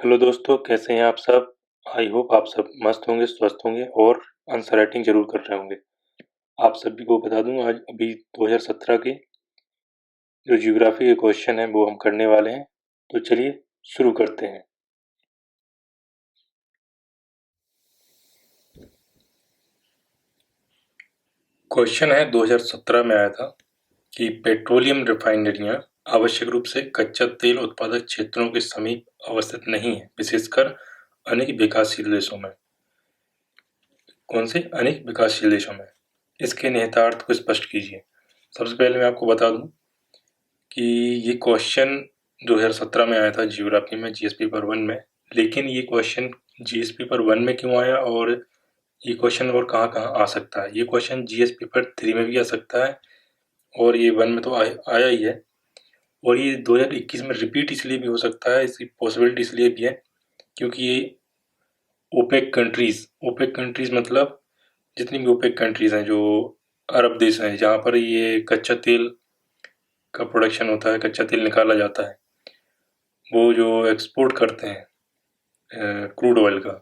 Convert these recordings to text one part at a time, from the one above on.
Hello दोस्तों, कैसे हैं आप सब? आई होप आप सब मस्त होंगे, स्वस्थ होंगे और आंसर राइटिंग ज़रूर कर रहे होंगे। आप सभी को बता दूँ आज अभी 2017 के जो ज्योग्राफी के क्वेश्चन हैं वो हम करने वाले हैं। तो चलिए शुरू करते हैं। क्वेश्चन है 2017 में आया था कि पेट्रोलियम रिफाइनरियां आवश्यक रूप से कच्चा तेल उत्पादक क्षेत्रों के समीप अवस्थित नहीं है, विशेषकर अनेक विकासशील देशों में। कौन से अनेक विकासशील देशों में? इसके निहितार्थ को स्पष्ट कीजिए। सबसे पहले मैं आपको बता दूं कि ये क्वेश्चन 2017 में आया था ज्योग्राफी में, जीएस पेपर 1 में। लेकिन ये क्वेश्चन जीएस पेपर 1 में क्यों आया और ये क्वेश्चन और कहाँ-कहाँ आ सकता है? ये क्वेश्चन जीएस पेपर 3 में भी आ सकता है और ये 1 में तो आया ही है। और ये 2021 में रिपीट इसलिए भी हो सकता है, इसकी पॉसिबिलिटी इसलिए भी है क्योंकि ये ओपेक कंट्रीज मतलब जितनी भी ओपेक कंट्रीज हैं, जो अरब देश हैं, जहाँ पर ये कच्चा तेल का प्रोडक्शन होता है, कच्चा तेल निकाला जाता है, वो जो एक्सपोर्ट करते हैं क्रूड ऑयल का।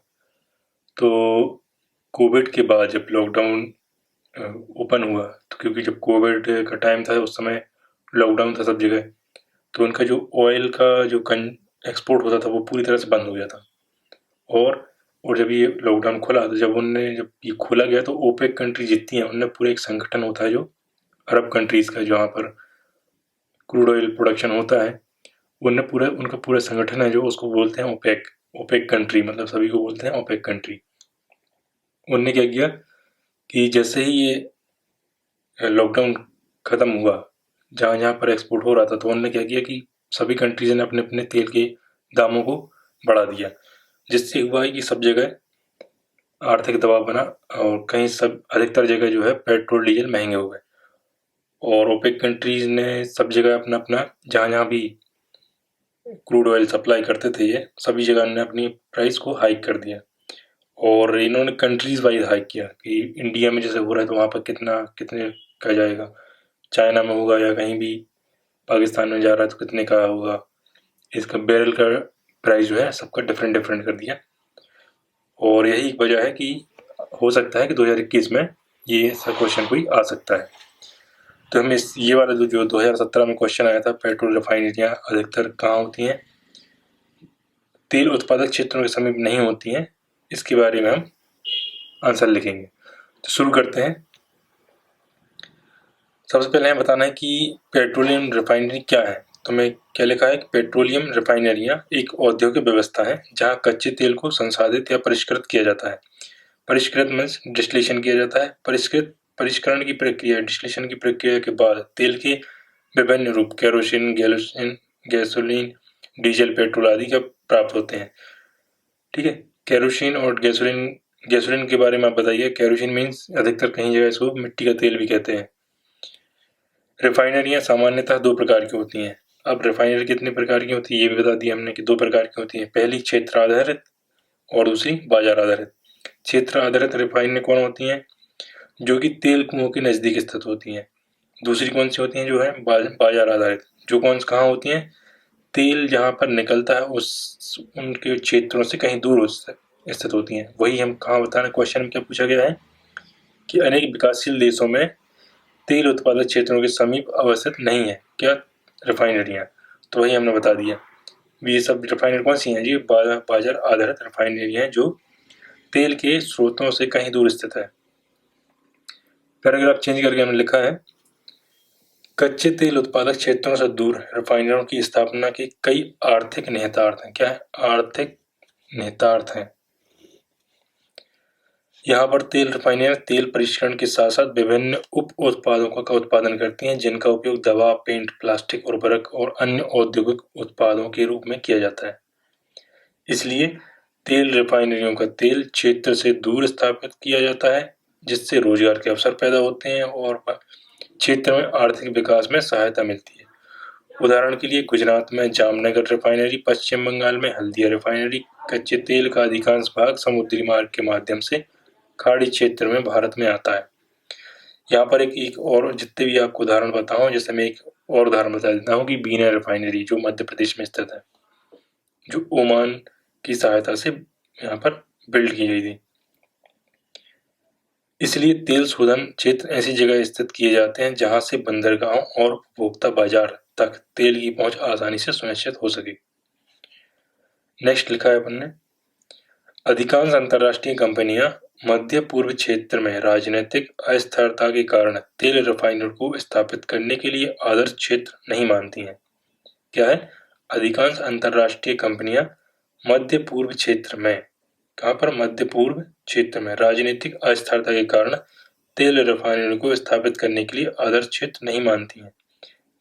तो कोविड के बाद जब लॉकडाउन ओपन हुआ, तो क्योंकि जब कोविड का टाइम था उस समय लॉकडाउन था सब जगह, तो उनका जो ऑयल का जो एक्सपोर्ट होता था वो पूरी तरह से बंद हो गया था। और जब ये लॉकडाउन खुला, तो जब ये खोला गया तो ओपेक कंट्री जितनी हैं उनने पूरे एक संगठन होता है जो अरब कंट्रीज का, जहाँ पर क्रूड ऑयल प्रोडक्शन होता है, उनका पूरा संगठन है जो उसको बोलते हैं ओपेक। ओपेक कंट्री मतलब सभी को बोलते हैं ओपेक कंट्री। उनने क्या किया कि जैसे ही ये लॉकडाउन खत्म हुआ, जहाँ जहाँ पर एक्सपोर्ट हो रहा था, तो उन्होंने क्या किया कि सभी कंट्रीज ने अपने अपने तेल के दामों को बढ़ा दिया, जिससे हुआ है कि सब जगह आर्थिक दबाव बना और कहीं सब अधिकतर जगह जो है पेट्रोल डीजल महंगे हो गए। और ओपेक कंट्रीज ने सब जगह अपना अपना जहाँ जहाँ भी क्रूड ऑयल सप्लाई करते थे, ये सभी जगह ने अपनी प्राइस को हाइक कर दिया। और इन्होंने कंट्रीज वाइज हाइक किया कि इंडिया में जैसे हो रहा है तो वहाँ पर कितने का जाएगा, चाइना में होगा या कहीं भी पाकिस्तान में जा रहा है तो कितने का होगा। इसका बैरल का प्राइस जो है सबका डिफरेंट डिफरेंट कर दिया। और यही एक वजह है कि हो सकता है कि 2021 में ये ऐसा क्वेश्चन कोई आ सकता है। तो हमें ये वाला जो 2017 में क्वेश्चन आया था, पेट्रोल रिफाइनरियाँ अधिकतर कहाँ होती हैं, तेल उत्पादक क्षेत्रों के समीप नहीं होती हैं, इसके बारे में हम आंसर लिखेंगे। तो शुरू करते हैं। सबसे पहले हमें बताना है कि पेट्रोलियम रिफाइनरी क्या है। तो मैं क्या लिखा है कि पेट्रोलियम रिफाइनरियाँ एक औद्योगिक व्यवस्था है जहाँ कच्चे तेल को संसाधित या परिष्कृत किया जाता है। परिष्कृत मीन्स डिस्टिलेशन किया जाता है। परिष्करण की प्रक्रिया, डिस्टिलेशन की प्रक्रिया के बाद तेल के विभिन्न रूप केरोसिन, गैसोलीन, डीजल, पेट्रोल आदि का प्राप्त होते हैं। ठीक है, केरोसिन और गैसोलीन के बारे में आप बताइए। केरोसिन मीन्स अधिकतर कहीं जगह इसको मिट्टी का तेल भी कहते हैं। रिफाइनरियाँ सामान्यतः दो प्रकार की होती हैं। अब रिफाइनरी कितने प्रकार की होती है ये भी बता दिया हमने कि दो प्रकार की होती है। पहली क्षेत्र आधारित और दूसरी बाजार आधारित। क्षेत्र आधारित रिफाइनरी कौन होती हैं? जो कि तेल कुओं के नजदीक स्थित होती हैं। दूसरी कौन सी होती हैं? जो है बाजार आधारित, जो कहाँ होती हैं? तेल जहाँ पर निकलता है उस उनके क्षेत्रों से कहीं दूर स्थित होती हैं। वही हम कहाँ बताना, क्वेश्चन में क्या पूछा गया है कि अनेक विकासशील देशों में तेल उत्पादक क्षेत्रों के समीप अवस्थित नहीं है क्या रिफाइनरियाँ। तो वही हमने बता दिया। ये सब रिफाइनरी कौन सी हैं जी? बाजार आधारित रिफाइनरी हैं जो तेल के स्रोतों से कहीं दूर स्थित है। पैराग्राफ चेंज करके हमने लिखा है, कच्चे तेल उत्पादक क्षेत्रों से दूर रिफाइनरियों की स्थापना के कई आर्थिक निहितार्थ हैं। क्या है? आर्थिक निहितार्थ हैं। यहाँ पर तेल रिफाइनरियाँ तेल परिष्करण के साथ साथ विभिन्न उप उत्पादों का उत्पादन करती हैं, जिनका उपयोग दवा, पेंट, प्लास्टिक, उर्वरक और अन्य औद्योगिक उत्पादों के रूप में किया जाता है। इसलिए तेल रिफाइनरियों का तेल क्षेत्र से दूर स्थापित किया जाता है, जिससे रोजगार के अवसर पैदा होते हैं और क्षेत्र में आर्थिक विकास में सहायता मिलती है। उदाहरण के लिए गुजरात में जामनगर रिफाइनरी, पश्चिम बंगाल में हल्दिया रिफाइनरी। कच्चे तेल का अधिकांश भाग समुद्री मार्ग के माध्यम से खाड़ी क्षेत्र में भारत में आता है। यहाँ पर एक और जितने भी आपको उदाहरण बताऊं, जैसे मैं एक और उदाहरण बता देता हूँ कि बीना रिफाइनरी जो मध्य प्रदेश में स्थित है, जो ओमान की सहायता से यहाँ पर बिल्ड की गई थी। इसलिए तेल शोधन क्षेत्र ऐसी जगह स्थित किए जाते हैं जहां से बंदरगाहों और उपभोक्ता बाजार तक तेल की पहुंच आसानी से सुनिश्चित हो सके। नेक्स्ट लिखा है अपन ने, अधिकांश अंतर्राष्ट्रीय कंपनियां मध्य पूर्व क्षेत्र में राजनीतिक अस्थिरता के कारण तेल रिफाइनरी को स्थापित करने के लिए आदर्श क्षेत्र नहीं मानती हैं। क्या है? अधिकांश अंतर्राष्ट्रीय कंपनियां मध्य पूर्व क्षेत्र में, कहां पर? मध्य पूर्व क्षेत्र में राजनीतिक अस्थिरता के कारण तेल रिफाइनरी को स्थापित करने के लिए आदर्श क्षेत्र नहीं मानती हैं।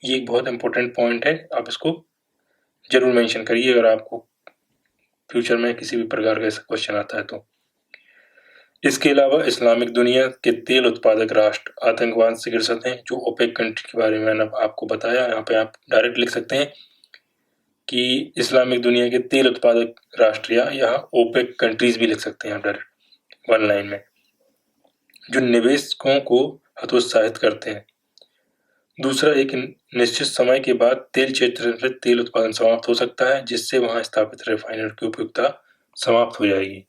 ये एक बहुत इंपॉर्टेंट पॉइंट है, आप इसको जरूर मेंशन करिए अगर आपको फ्यूचर में किसी भी प्रकार का ऐसा क्वेश्चन आता है तो। इसके अलावा इस्लामिक दुनिया के तेल उत्पादक राष्ट्र आतंकवाद से ग्रसित हैं, जो ओपेक कंट्री के बारे में मैंने आपको बताया। यहाँ पे आप डायरेक्ट लिख सकते हैं कि इस्लामिक दुनिया के तेल उत्पादक राष्ट्र, या यहाँ ओपेक कंट्रीज भी लिख सकते हैं आप डायरेक्ट वन लाइन में, जो निवेशकों को हतोत्साहित करते हैं। दूसरा, एक निश्चित समय के बाद तेल क्षेत्र में तेल उत्पादन समाप्त हो सकता है, जिससे वहां स्थापित रिफाइनरी की उपयोगिता समाप्त हो जाएगी।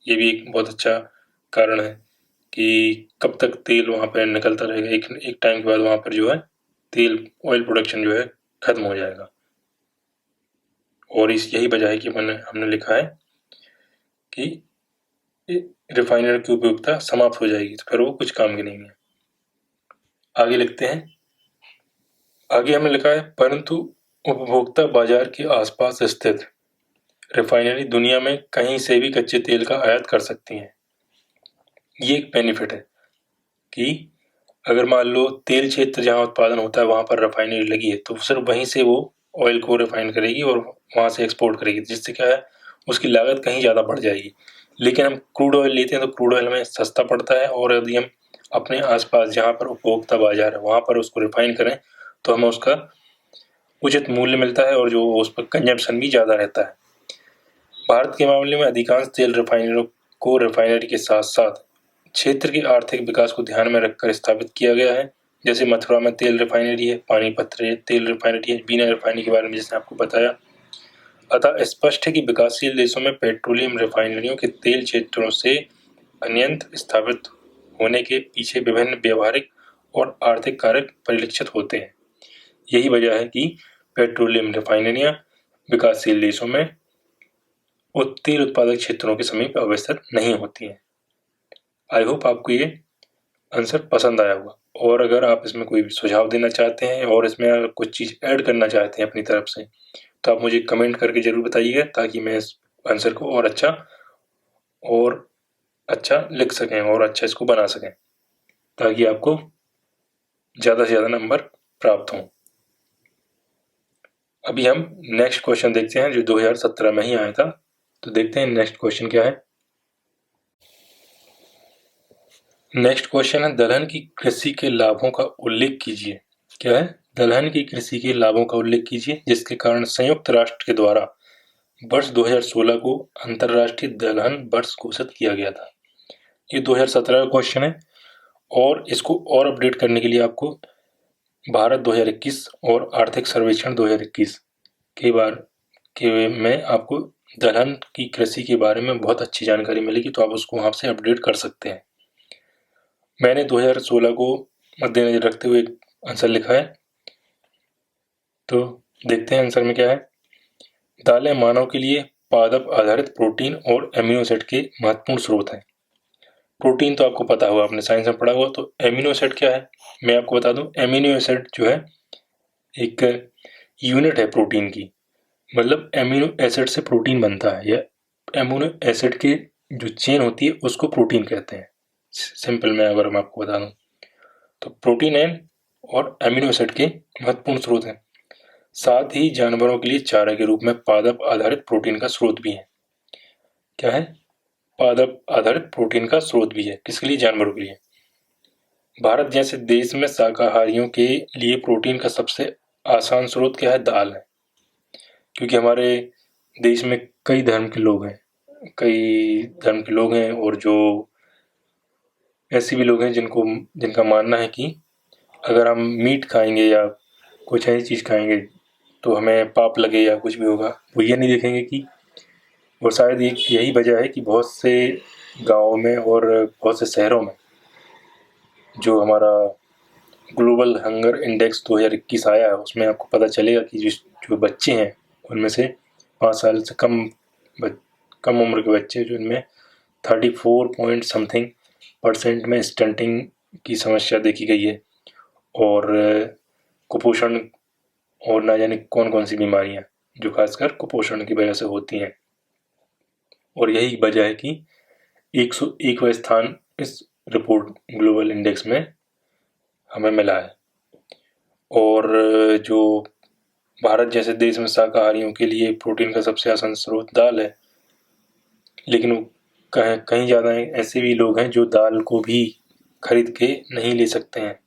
ये भी एक बहुत अच्छा कारण है कि कब तक तेल वहां पर निकलता रहेगा, एक टाइम के बाद वहां पर जो है तेल ऑयल प्रोडक्शन जो है खत्म हो जाएगा। और यही वजह है कि हमने लिखा है कि रिफाइनरी की उपयोगिता समाप्त हो जाएगी, तो फिर वो कुछ काम की नहीं है। आगे लिखते हैं, आगे हमने लिखा है, परंतु उपभोक्ता बाजार के आसपास स्थित रिफाइनरी दुनिया में कहीं से भी कच्चे तेल का आयात कर सकती हैं। ये एक बेनिफिट है कि अगर मान लो तेल क्षेत्र जहां उत्पादन होता है वहां पर रिफाइनरी लगी है, तो सिर्फ वहीं से वो ऑयल को रिफाइन करेगी और वहां से एक्सपोर्ट करेगी, जिससे क्या है उसकी लागत कहीं ज़्यादा बढ़ जाएगी। लेकिन हम क्रूड ऑयल लेते हैं तो क्रूड ऑयल हमें सस्ता पड़ता है, और यदि हम अपने आसपास जहाँ पर उपभोक्ता बाजार है वहाँ पर उसको रिफाइन करें तो हमें उसका उचित मूल्य मिलता है और जो उस पर कंजम्पशन भी ज़्यादा रहता है। भारत के मामले में अधिकांश तेल रिफाइनरों को रिफाइनरी के साथ साथ क्षेत्र के आर्थिक विकास को ध्यान में रखकर स्थापित किया गया है। जैसे मथुरा में तेल रिफाइनरी है, पानीपत तेल रिफाइनरी है, बीना रिफाइनरी के बारे में जैसे आपको बताया। अतः स्पष्ट है कि विकासशील देशों में पेट्रोलियम रिफाइनरियों के तेल क्षेत्रों से अन्यंत्र स्थापित होने के पीछे विभिन्न व्यावहारिक और आर्थिक कारक परिलक्षित होते हैं। यही वजह है कि पेट्रोलियम रिफाइनरियां विकासशील देशों में तेल उत्पादक क्षेत्रों के समीप अवस्थित नहीं होती हैं। आई होप आपको ये आंसर पसंद आया होगा, और अगर आप इसमें कोई भी सुझाव देना चाहते हैं और इसमें अगर कुछ चीज़ ऐड करना चाहते हैं अपनी तरफ से, तो आप मुझे कमेंट करके ज़रूर बताइएगा, ताकि मैं इस आंसर को और अच्छा लिख सकें और अच्छा इसको बना सकें, ताकि आपको ज़्यादा से ज़्यादा नंबर प्राप्त हों। अभी हम नेक्स्ट क्वेश्चन देखते हैं जो 2017 में ही आया था। तो देखते हैं नेक्स्ट क्वेश्चन क्या है। नेक्स्ट क्वेश्चन है, दलहन की कृषि के लाभों का उल्लेख कीजिए। क्या है? दलहन की कृषि के लाभों का उल्लेख कीजिए जिसके कारण संयुक्त राष्ट्र के द्वारा वर्ष 2016 को अंतर्राष्ट्रीय दलहन वर्ष घोषित किया गया था। ये 2017 का क्वेश्चन है, और इसको और अपडेट करने के लिए आपको भारत 2021 और आर्थिक सर्वेक्षण 2021 में आपको दलहन की कृषि के बारे में बहुत अच्छी जानकारी मिलेगी, तो आप उसको वहाँ से अपडेट कर सकते हैं। मैंने 2016 को मद्देनजर रखते हुए एक आंसर लिखा है, तो देखते हैं आंसर में क्या है। दालें मानव के लिए पादप आधारित प्रोटीन और एमिनो एसिड के महत्वपूर्ण स्रोत हैं। प्रोटीन तो आपको पता होगा, आपने साइंस में पढ़ा हुआ। तो एमिनो एसिड क्या है मैं आपको बता दूं। एमिनो एसिड जो है एक यूनिट है प्रोटीन की, मतलब एमिनो एसिड से प्रोटीन बनता है, या एमिनो एसिड की जो चेन होती है उसको प्रोटीन कहते हैं। सिंपल में अगर मैं आपको बता दूं तो प्रोटीन है और एमिनो एसिड के महत्वपूर्ण स्रोत हैं। साथ ही जानवरों के लिए चारा के रूप में पादप आधारित प्रोटीन का स्रोत भी है। क्या है? पादप आधारित प्रोटीन का स्रोत भी है। किसके लिए? जानवरों के लिए। भारत जैसे देश में शाकाहारियों के लिए प्रोटीन का सबसे आसान स्रोत क्या है? दाल है, क्योंकि हमारे देश में कई धर्म के लोग हैं और जो ऐसे भी लोग हैं जिनका मानना है कि अगर हम मीट खाएंगे या कुछ ऐसी चीज़ खाएंगे तो हमें पाप लगे या कुछ भी होगा। वो ये नहीं देखेंगे कि और शायद यही वजह है कि बहुत से गाँव में और बहुत से शहरों में जो हमारा ग्लोबल हंगर इंडेक्स 2021 आया है, उसमें आपको पता चलेगा कि जो बच्चे हैं उनमें से 5 साल से कम उम्र के बच्चे, जो इनमें 34 पॉइंट समथिंग % में स्टंटिंग की समस्या देखी गई है, और कुपोषण और ना जाने कौन कौन सी बीमारियां जो खासकर कुपोषण की वजह से होती हैं। और यही वजह है कि 101वां स्थान इस रिपोर्ट ग्लोबल इंडेक्स में हमें मिला है। और जो भारत जैसे देश में शाकाहारियों के लिए प्रोटीन का सबसे आसान स्रोत दाल है, लेकिन कहीं ज़्यादा ऐसे भी लोग हैं जो दाल को भी खरीद के नहीं ले सकते हैं,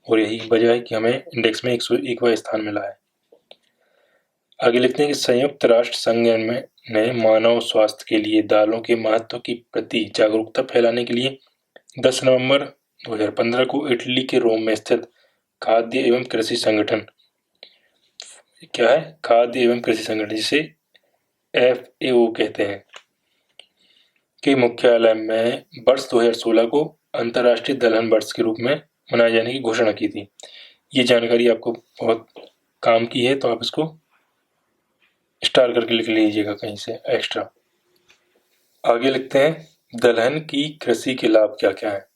और यही वजह है कि हमें इंडेक्स में 101वां स्थान मिला है। आगे लिखते हैं कि संयुक्त राष्ट्र संघ ने मानव स्वास्थ्य के लिए दालों के महत्व की प्रति जागरूकता फैलाने के लिए 10 नवंबर 2015 को इटली के रोम में स्थित खाद्य एवं कृषि संगठन, क्या है, खाद्य एवं कृषि संगठन, जिसे FAO कहते हैं, के मुख्यालय में वर्ष 2016 को अंतर्राष्ट्रीय दलहन वर्ष के रूप में मनाए जाने की घोषणा की थी। ये जानकारी आपको बहुत काम की है, तो आप इसको स्टार करके लिख लीजिएगा कहीं से एक्स्ट्रा। आगे लिखते हैं दलहन की कृषि के लाभ क्या क्या है।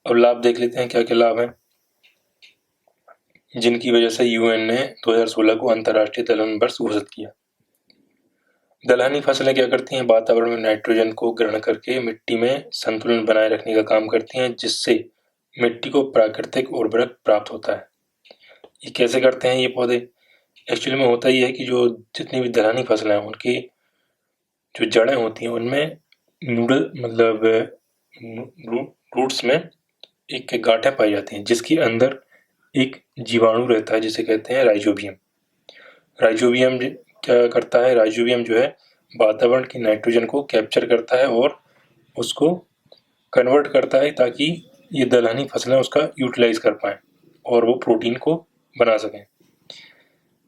अब लाभ देख लेते हैं क्या क्या लाभ हैं जिनकी वजह से UN ने 2016 को अंतर्राष्ट्रीय दलहन वर्ष घोषित किया। दलहनी फसलें क्या करती हैं, वातावरण में नाइट्रोजन को ग्रहण करके मिट्टी में संतुलन बनाए रखने का काम करती हैं, जिससे मिट्टी को प्राकृतिक उर्वरक प्राप्त होता है। ये कैसे करते हैं ये पौधे? एक्चुअली में होता ही है कि जो जितनी भी दलहनी फसलें हैं उनकी जो जड़ें होती हैं उनमें रूट्स में एक गांठें पाई जाती हैं, जिसके अंदर एक जीवाणु रहता है जिसे कहते हैं राइजोबियम। राइजोबियम क्या करता है? राइजोबियम जो है वातावरण की नाइट्रोजन को कैप्चर करता है और उसको कन्वर्ट करता है ताकि ये दलहनी फसलें उसका यूटिलाइज कर पाएँ और वो प्रोटीन को बना सकें।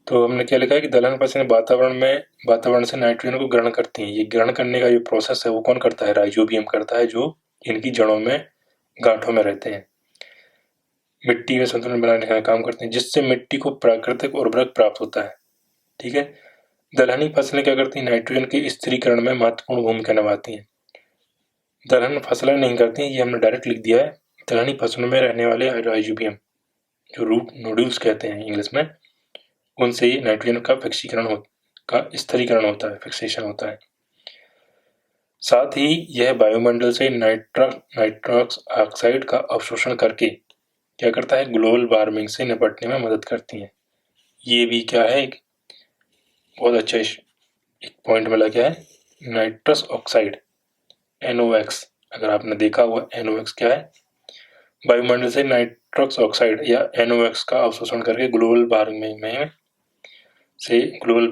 तो हमने क्या लिखा है कि दलहन फसलें वातावरण से नाइट्रोजन को ग्रहण करती हैं। ये ग्रहण करने का जो प्रोसेस है वो कौन करता है? राइजोबियम करता है, जो इनकी जड़ों में गांठों में रहते हैं, मिट्टी में संतुलन बनाने का काम करते हैं, जिससे मिट्टी को प्राकृतिक उर्वरक प्राप्त होता है। ठीक है। दलहनी फसलें क्या करती हैं? नाइट्रोजन के स्थिरीकरण में महत्वपूर्ण भूमिका निभाती हैं। दलहन फसलें नहीं करती हैं, ये हमने डायरेक्ट लिख दिया है। दलहनी फसलों में रहने वाले राइजोबियम, जो रूट नोड्यूल्स कहते हैं इंग्लिश में, उनसे ये नाइट्रोजन का स्थिरीकरण होता है, फिक्सेशन होता है। साथ ही यह वायुमंडल से नाइट्रस ऑक्साइड का अवशोषण करके क्या करता है? ग्लोबल वार्मिंग से निपटने में मदद करती है। ये भी क्या है, एक बहुत अच्छा एक पॉइंट मिला, क्या है? Nitrous oxide, NOx। अगर आपने देखा हुआ NOx क्या है? वायुमंडल से नाइट्रस ऑक्साइड या NOx का अवशोषण करके ग्लोबल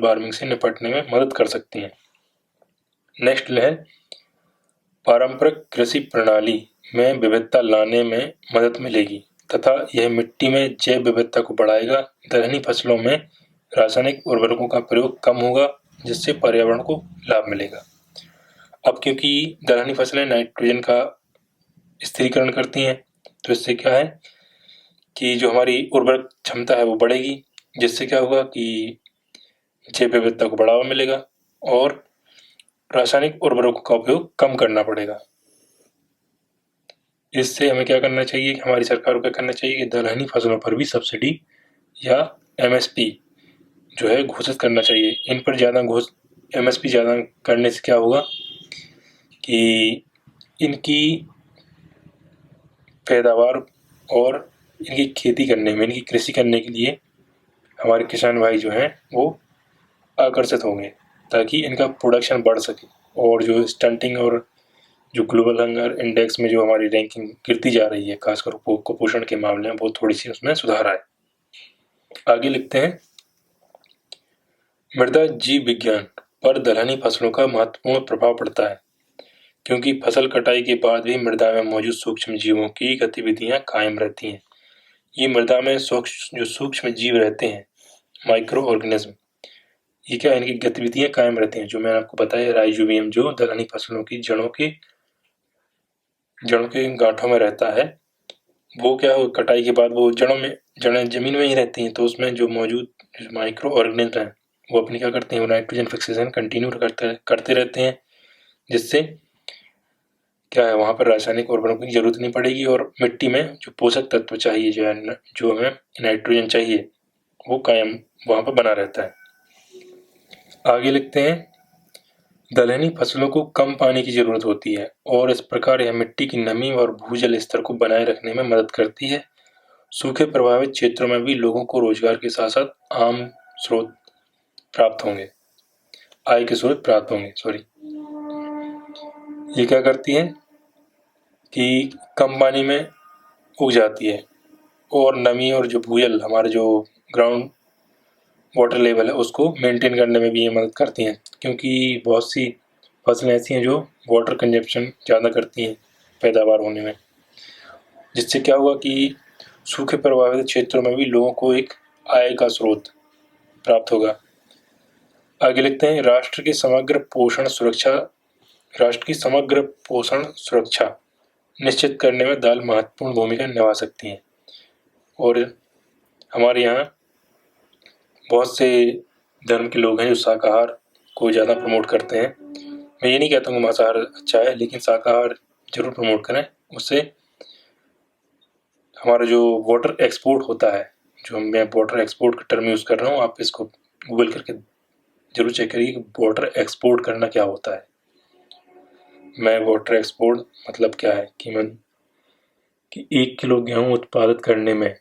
वार्मिंग से निपटने में मदद कर सकती हैं। नेक्स्ट है पारंपरिक कृषि प्रणाली में विविधता लाने में मदद मिलेगी तथा यह मिट्टी में जैव विविधता को बढ़ाएगा। दलहनी फसलों में रासायनिक उर्वरकों का प्रयोग कम होगा, जिससे पर्यावरण को लाभ मिलेगा। अब क्योंकि दलहनी फसलें नाइट्रोजन का स्थिरीकरण करती हैं, तो इससे क्या है कि जो हमारी उर्वरक क्षमता है वो बढ़ेगी, जिससे क्या होगा कि जैव विविधता को बढ़ावा मिलेगा और रासायनिक उर्वरकों का उपयोग कम करना पड़ेगा। इससे हमें क्या करना चाहिए, हमारी सरकार को क्या करना चाहिए कि दलहनी फसलों पर भी सब्सिडी या MSP जो है घोषित करना चाहिए। इन पर MSP ज़्यादा करने से क्या होगा कि इनकी पैदावार और इनकी खेती करने में, इनकी कृषि करने के लिए हमारे किसान भाई जो हैं वो आकर्षित होंगे, ताकि इनका प्रोडक्शन बढ़ सके। और जो स्टंटिंग और जो ग्लोबल हंगर इंडेक्स में जो हमारी रैंकिंग गिरती जा रही है, खासकर कुपोषण के मामले में, वो थोड़ी सी उसमें सुधार आए। आगे लिखते हैं मृदा जीव विज्ञान पर दलहनी फसलों का महत्वपूर्ण प्रभाव पड़ता है, क्योंकि फसल कटाई के बाद भी मृदा में मौजूद सूक्ष्म जीवों की गतिविधियां कायम रहती हैं। ये मृदा में जो सूक्ष्म जीव रहते हैं, माइक्रो ऑर्गेनिज्म, ये क्या, इनकी गतिविधियां कायम रहती हैं। जो मैंने आपको बताया, राइजोबियम जो दलहनी फसलों की जड़ों के गांठों में रहता है, वो क्या हो, कटाई के बाद वो जड़ें जमीन में ही रहती हैं, तो उसमें जो मौजूद माइक्रो ऑर्गेनिज्म हैं वो अपनी क्या करते हैं, वो नाइट्रोजन फिक्सेशन कंटिन्यू करते रहते हैं, जिससे क्या है, वहाँ पर रासायनिक उर्वरकों की जरूरत नहीं पड़ेगी और मिट्टी में जो पोषक तत्व चाहिए, जो हमें नाइट्रोजन चाहिए, वो कायम वहाँ पर बना रहता है। आगे लिखते हैं, दलहनी फसलों को कम पानी की जरूरत होती है और इस प्रकार यह मिट्टी की नमी और भूजल स्तर को बनाए रखने में मदद करती है। सूखे प्रभावित क्षेत्रों में भी लोगों को रोजगार के साथ साथ आय के स्रोत प्राप्त होंगे। ये क्या करती है कि कम पानी में उग जाती है और नमी और जो भूजल, हमारे जो ग्राउंड वाटर लेवल है, उसको मेंटेन करने में भी ये मदद करती हैं, क्योंकि बहुत सी फसलें ऐसी हैं जो वाटर कंजप्शन ज़्यादा करती हैं पैदावार होने में, जिससे क्या हुआ कि सूखे प्रभावित क्षेत्रों में भी लोगों को एक आय का स्रोत प्राप्त होगा। आगे लिखते हैं, राष्ट्र की समग्र पोषण सुरक्षा निश्चित करने में दाल महत्वपूर्ण भूमिका निभा सकती है। और हमारे यहाँ बहुत से धर्म के लोग हैं जो शाकाहार को ज़्यादा प्रमोट करते हैं। मैं ये नहीं कहता हूँ मांसाहार अच्छा है, लेकिन शाकाहार जरूर प्रमोट करें। उससे हमारा जो वाटर एक्सपोर्ट होता है, जो मैं वाटर एक्सपोर्ट का टर्म यूज़ कर रहा हूँ, आप इसको गूगल करके जरूर चेक करिए कि वाटर एक्सपोर्ट करना क्या होता है। मैं वाटर एक्सपोर्ट मतलब क्या है कि 1 किलो गेहूँ उत्पादित करने में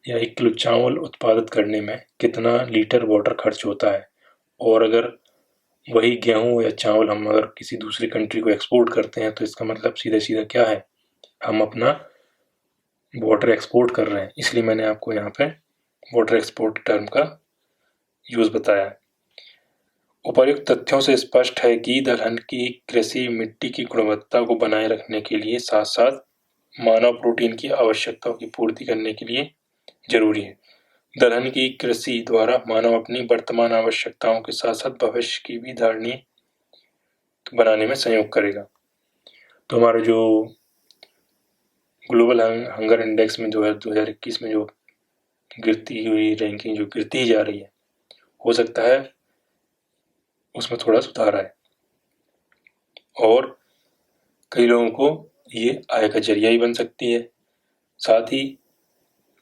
या 1 किलो चावल उत्पादित करने में कितना लीटर वाटर खर्च होता है, और अगर वही गेहूँ या चावल हम अगर किसी दूसरी कंट्री को एक्सपोर्ट करते हैं, तो इसका मतलब सीधा सीधा क्या है, हम अपना वाटर एक्सपोर्ट कर रहे हैं। इसलिए मैंने आपको यहाँ पे वाटर एक्सपोर्ट टर्म का यूज़ बताया। उपर्युक्त तथ्यों से स्पष्ट है कि दलहन की कृषि मिट्टी की गुणवत्ता को बनाए रखने के लिए साथ साथ मानव प्रोटीन की आवश्यकताओं की पूर्ति करने के लिए जरूरी है। दलहन की कृषि द्वारा मानव अपनी वर्तमान आवश्यकताओं के साथ साथ भविष्य की भी धारणी बनाने में सहयोग करेगा। तो हमारा जो ग्लोबल हंगर इंडेक्स में 2021 में जो गिरती हुई रैंकिंग जो गिरती ही जा रही है, हो सकता है उसमें थोड़ा सुधार आए और कई लोगों को ये आय का जरिया ही बन सकती है। साथ ही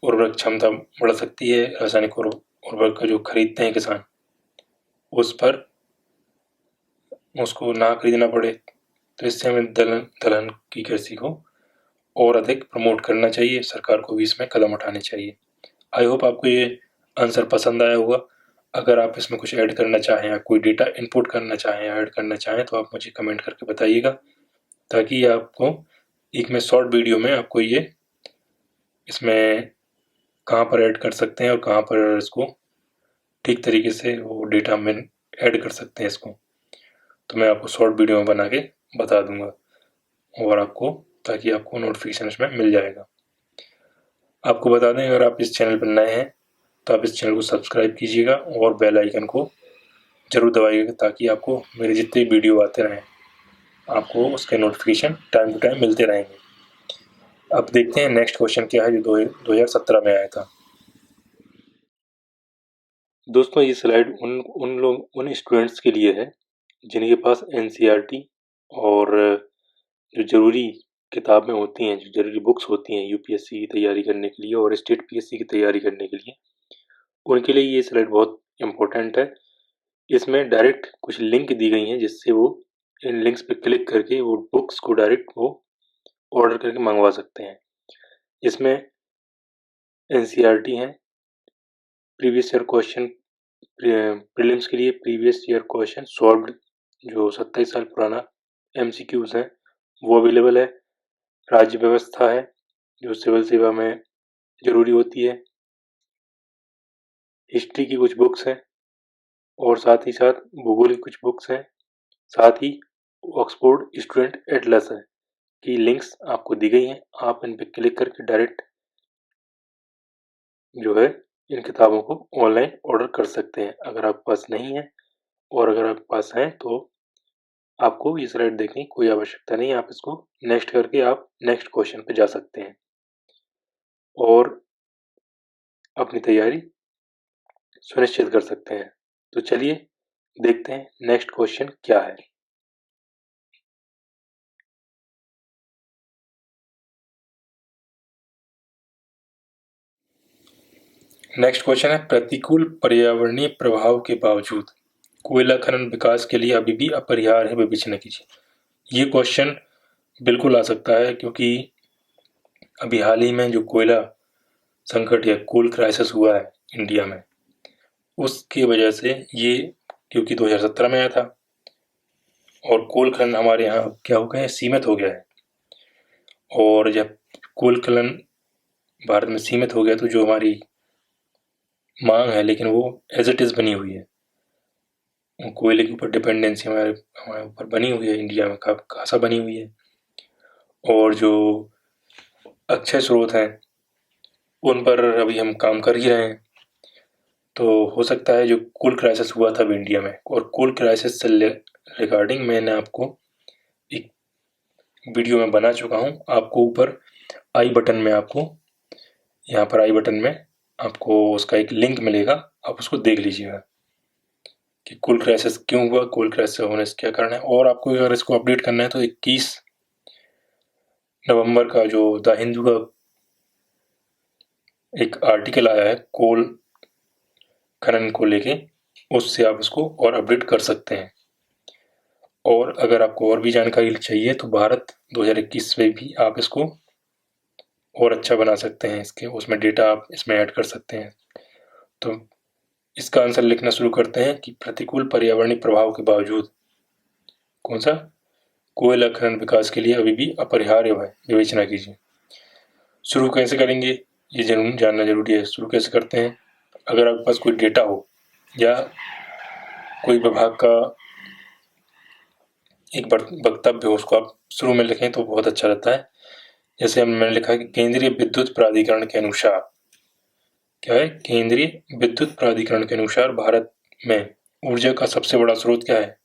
उर्वरक क्षमता बढ़ सकती है। रासायनिक उर्वरक का जो खरीदते हैं किसान, उस पर उसको ना खरीदना पड़े, तो इससे हमें दलहन की कृषि को और अधिक प्रमोट करना चाहिए। सरकार को भी इसमें कदम उठाने चाहिए। आई होप आपको ये आंसर पसंद आया होगा। अगर आप इसमें कुछ ऐड करना चाहें या कोई डेटा इनपुट करना चाहें, ऐड करना चाहें, तो आप मुझे कमेंट करके बताइएगा, ताकि आपको एक मैं शॉर्ट वीडियो में आपको ये इसमें कहाँ पर ऐड कर सकते हैं और कहाँ पर इसको ठीक तरीके से वो डेटा में ऐड कर सकते हैं इसको, तो मैं आपको शॉर्ट वीडियो में बना के बता दूंगा, और आपको ताकि आपको नोटिफिकेशन इसमें मिल जाएगा। आपको बता दें, अगर आप इस चैनल पर नए हैं तो आप इस चैनल को सब्सक्राइब कीजिएगा और बेल आइकन को जरूर दबाइएगा, ताकि आपको मेरे जितने वीडियो आते रहें आपको उसके नोटिफिकेशन टाइम टू टाइम मिलते रहेंगे। अब देखते हैं नेक्स्ट क्वेश्चन क्या है, जो 2017 में आया था। दोस्तों, ये स्लाइड उन स्टूडेंट्स के लिए है जिनके पास एनसीईआरटी और जो ज़रूरी किताबें होती हैं, जो ज़रूरी बुक्स होती हैं यूपीएससी की तैयारी करने के लिए और स्टेट पीएससी की तैयारी करने के लिए, उनके लिए ये स्लाइड बहुत इम्पोर्टेंट है। इसमें डायरेक्ट कुछ लिंक दी गई हैं, जिससे वो इन लिंक्स पे क्लिक करके वो बुक्स को डायरेक्ट वो ऑर्डर करके मंगवा सकते हैं। इसमें एनसीईआरटी है, प्रीवियस ईयर क्वेश्चन, प्रीलिम्स के लिए प्रीवियस ईयर क्वेश्चन सॉल्व्ड, जो 27 साल पुराना एमसीक्यूज हैं वो अवेलेबल है। राज्य व्यवस्था है, जो सिविल सेवा में जरूरी होती है। हिस्ट्री की कुछ बुक्स हैं और साथ ही साथ भूगोल की कुछ बुक्स हैं। साथ ही ऑक्सफोर्ड स्टूडेंट एटलस है की लिंक्स आपको दी गई हैं। आप इन पे क्लिक करके डायरेक्ट जो है इन किताबों को ऑनलाइन ऑर्डर कर सकते हैं। अगर आपके पास नहीं है और अगर आपके पास है तो आपको ये स्लाइड देखने की कोई आवश्यकता नहीं है, आप इसको नेक्स्ट करके आप नेक्स्ट क्वेश्चन पे जा सकते हैं और अपनी तैयारी सुनिश्चित कर सकते हैं। तो चलिए देखते हैं नेक्स्ट क्वेश्चन क्या है। नेक्स्ट क्वेश्चन है, प्रतिकूल पर्यावरणीय प्रभाव के बावजूद कोयला खनन विकास के लिए अभी भी अपरिहार्य है, विवेचना कीजिए। ये क्वेश्चन बिल्कुल आ सकता है क्योंकि अभी हाल ही में जो कोयला संकट या कोल क्राइसिस हुआ है इंडिया में, उसकी वजह से ये, क्योंकि 2017 में आया था और कोल खनन हमारे यहाँ क्या हो गया है, सीमित हो गया है। और जब कोल खनन भारत में सीमित हो गया तो जो हमारी मांग है, लेकिन वो एज इट इज़ बनी हुई है, कोयले के ऊपर डिपेंडेंसी हमारे हमारे ऊपर बनी हुई है, इंडिया में खासा बनी हुई है। और जो अक्षय स्रोत हैं उन पर अभी हम काम कर ही रहे हैं। तो हो सकता है जो कोल क्राइसिस हुआ था अभी इंडिया में, और कोल क्राइसिस से रिगार्डिंग मैंने आपको एक वीडियो में बना चुका हूँ। आपको ऊपर आई बटन में, आपको यहाँ पर आई बटन में आपको उसका एक लिंक मिलेगा, आप उसको देख लीजिएगा कि कोल क्राइसिस क्यों हुआ, कोल क्राइसिस होने से क्या कारण है। और आपको अगर इसको अपडेट करना है तो 21 नवंबर का जो द हिंदू का एक आर्टिकल आया है कोल खनन को लेके, उससे आप उसको और अपडेट कर सकते हैं। और अगर आपको और भी जानकारी चाहिए तो भारत 2021 में भी आप इसको और अच्छा बना सकते हैं, इसके उसमें डेटा आप इसमें ऐड कर सकते हैं। तो इसका आंसर लिखना शुरू करते हैं कि प्रतिकूल पर्यावरणीय प्रभाव के बावजूद कौन सा, कोयला खनन विकास के लिए अभी भी अपरिहार्य है, विवेचना कीजिए। शुरू कैसे करेंगे ये जरूर जानना जरूरी है। शुरू कैसे करते हैं, अगर आपके पास कोई डेटा हो या कोई विभाग का एक वक्तव्य हो, उसको आप शुरू में लिखें तो बहुत अच्छा रहता है। जैसे मैंने लिखा कि केंद्रीय विद्युत प्राधिकरण के अनुसार, क्या है, केंद्रीय विद्युत प्राधिकरण के अनुसार भारत में ऊर्जा का सबसे बड़ा स्रोत क्या है,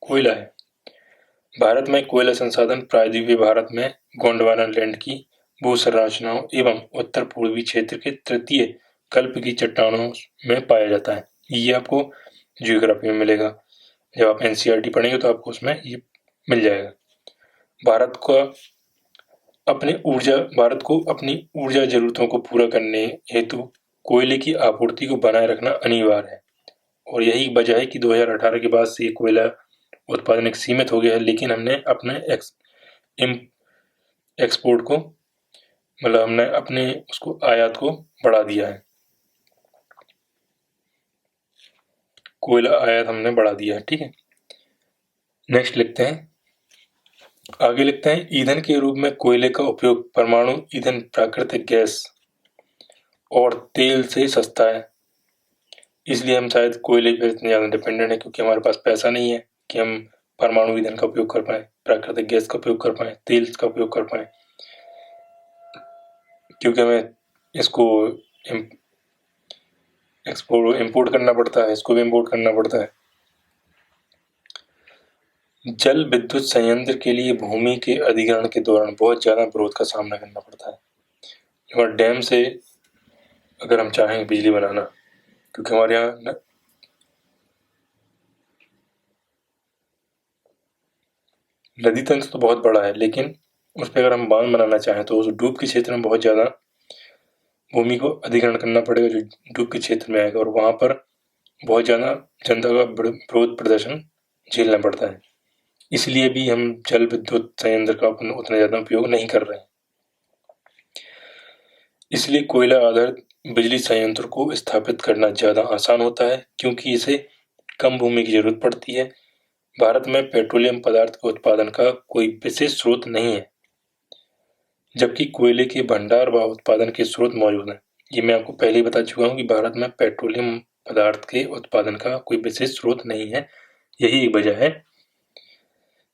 कोयला है। भारत में कोयला संसाधन प्रायद्वीपीय भारत में गोंडवाना लैंड की भू संरचनाओं एवं उत्तर पूर्वी क्षेत्र के तृतीय कल्प की चट्टानों में पाया जाता है। ये आपको जियोग्राफी में मिलेगा, जब आप एनसीईआरटी पढ़ेंगे तो आपको उसमें ये मिल जाएगा। भारत को अपनी ऊर्जा जरूरतों को पूरा करने हेतु कोयले की आपूर्ति को बनाए रखना अनिवार्य है। और यही वजह है कि 2018 के बाद से कोयला उत्पादन एक सीमित हो गया है, लेकिन हमने अपने एक्सपोर्ट को, मतलब हमने अपने उसको आयात को बढ़ा दिया है, कोयला आयात हमने बढ़ा दिया है। ठीक है, नेक्स्ट लिखते हैं, आगे लिखते हैं, ईंधन के रूप में कोयले का उपयोग परमाणु ईंधन, प्राकृतिक गैस और तेल से सस्ता है। इसलिए हम शायद कोयले पर इतने ज़्यादा डिपेंडेंट है, क्योंकि हमारे पास पैसा नहीं है कि हम परमाणु ईंधन का उपयोग कर पाए, प्राकृतिक गैस का उपयोग कर पाए, तेल का उपयोग कर पाए, क्योंकि हमें इसको इम्पोर्ट करना पड़ता है, इसको भी इम्पोर्ट करना पड़ता है। जल विद्युत संयंत्र के लिए भूमि के अधिग्रहण के दौरान बहुत ज़्यादा विरोध का सामना करना पड़ता है। और डैम से अगर हम चाहें बिजली बनाना, क्योंकि हमारे यहाँ नदी तंत्र तो बहुत बड़ा है, लेकिन उस पर अगर हम बांध बनाना चाहें तो उस डूब के क्षेत्र में बहुत ज़्यादा भूमि को अधिग्रहण करना पड़ेगा, जो डूब के क्षेत्र में आएगा, और वहाँ पर बहुत ज़्यादा जनता का विरोध प्रदर्शन झेलना पड़ता है। इसलिए भी हम जल विद्युत संयंत्र का उतना ज़्यादा उपयोग नहीं कर रहे हैं। इसलिए कोयला आधारित बिजली संयंत्र को स्थापित करना ज़्यादा आसान होता है, क्योंकि इसे कम भूमि की जरूरत पड़ती है। भारत में पेट्रोलियम पदार्थ के उत्पादन का कोई विशेष स्रोत नहीं है, जबकि कोयले के भंडार व उत्पादन के स्रोत मौजूद हैं। ये मैं आपको पहले ही बता चुका हूँ कि भारत में पेट्रोलियम पदार्थ के उत्पादन का कोई विशेष स्रोत नहीं है। यही एक वजह है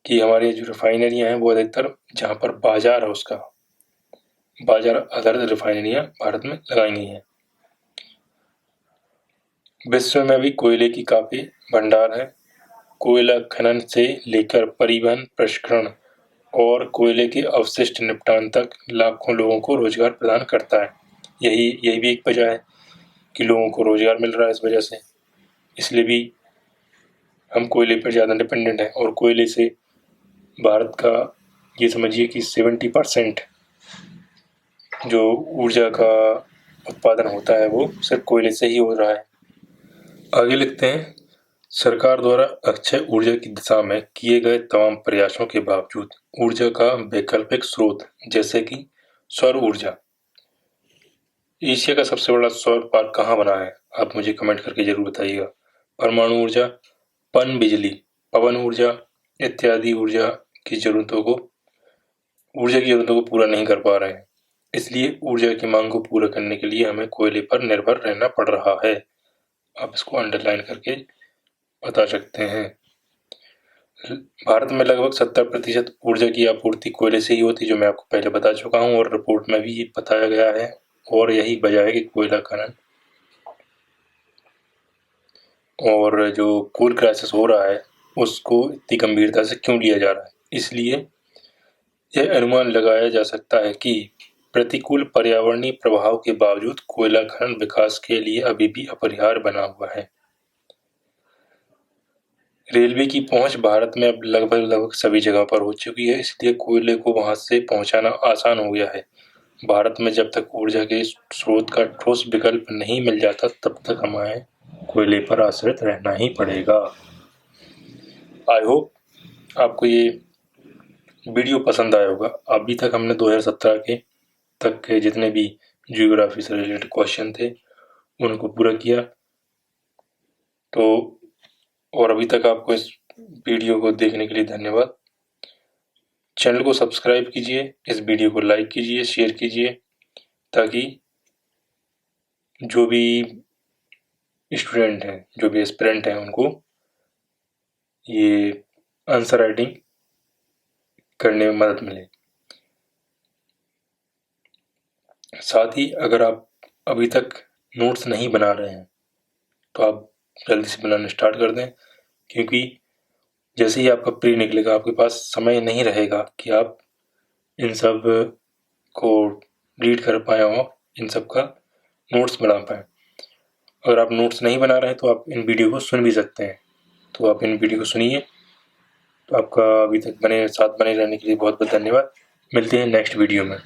कि हमारी जो रिफाइनरियाँ हैं वो अधिकतर जहाँ पर बाजार है, उसका बाजार आधारित रिफाइनरियाँ भारत में लगाई गई हैं। विश्व में भी कोयले की काफ़ी भंडार है। कोयला खनन से लेकर परिवहन, प्रसंस्करण और कोयले के अवशिष्ट निपटान तक लाखों लोगों को रोजगार प्रदान करता है। यही भी एक वजह है कि लोगों को रोजगार मिल रहा है इस वजह से। इसलिए भी हम कोयले पर ज़्यादा डिपेंडेंट हैं और कोयले से भारत का ये समझिए कि 70% जो ऊर्जा का उत्पादन होता है वो सिर्फ कोयले से ही हो रहा है। आगे लिखते हैं, सरकार द्वारा अक्षय ऊर्जा की दिशा में किए गए तमाम प्रयासों के बावजूद ऊर्जा का वैकल्पिक स्रोत जैसे कि सौर ऊर्जा, एशिया का सबसे बड़ा सौर पार्क कहाँ बना है? आप मुझे कमेंट करके जरूर बताइएगा। परमाणु ऊर्जा, पन बिजली, पवन ऊर्जा इत्यादि ऊर्जा की जरूरतों को पूरा नहीं कर पा रहे हैं। इसलिए ऊर्जा की मांग को पूरा करने के लिए हमें कोयले पर निर्भर रहना पड़ रहा है। आप इसको अंडरलाइन करके बता सकते हैं। भारत में लगभग 70% ऊर्जा की आपूर्ति कोयले से ही होती है, जो मैं आपको पहले बता चुका हूँ और रिपोर्ट में भी बताया गया है। और यही वजह है कि कोयला खनन और जो कोल क्राइसिस हो रहा है उसको इतनी गंभीरता से क्यों लिया जा रहा है। इसलिए यह अनुमान लगाया जा सकता है कि प्रतिकूल पर्यावरणीय प्रभाव के बावजूद कोयला खनन विकास के लिए अभी भी अपरिहार्य बना हुआ है। रेलवे की पहुंच भारत में अब लगभग सभी जगह पर हो चुकी है, इसलिए कोयले को वहां से पहुंचाना आसान हो गया है। भारत में जब तक ऊर्जा के स्रोत का ठोस विकल्प नहीं मिल जाता तब तक हमें कोयले पर आश्रित रहना ही पड़ेगा। आई होप आपको ये वीडियो पसंद आया होगा। अभी तक हमने 2017 के जितने भी जियोग्राफी से रिलेटेड क्वेश्चन थे उनको पूरा किया। तो और अभी तक आपको इस वीडियो को देखने के लिए धन्यवाद। चैनल को सब्सक्राइब कीजिए, इस वीडियो को लाइक कीजिए, शेयर कीजिए, ताकि जो भी स्टूडेंट हैं, जो भी एस्पिरेंट हैं, उनको ये आंसर राइटिंग करने में मदद मिले। साथ ही अगर आप अभी तक नोट्स नहीं बना रहे हैं तो आप जल्दी से बनाना स्टार्ट कर दें, क्योंकि जैसे ही आपका प्री निकलेगा आपके पास समय नहीं रहेगा कि आप इन सब को रीड कर पाए और इन सब का नोट्स बना पाए। अगर आप नोट्स नहीं बना रहे हैं तो आप इन वीडियो को सुन भी सकते हैं, तो आप इन वीडियो को सुनिए। तो आपका अभी तक साथ बने रहने के लिए बहुत बहुत धन्यवाद। मिलते हैं नेक्स्ट वीडियो में।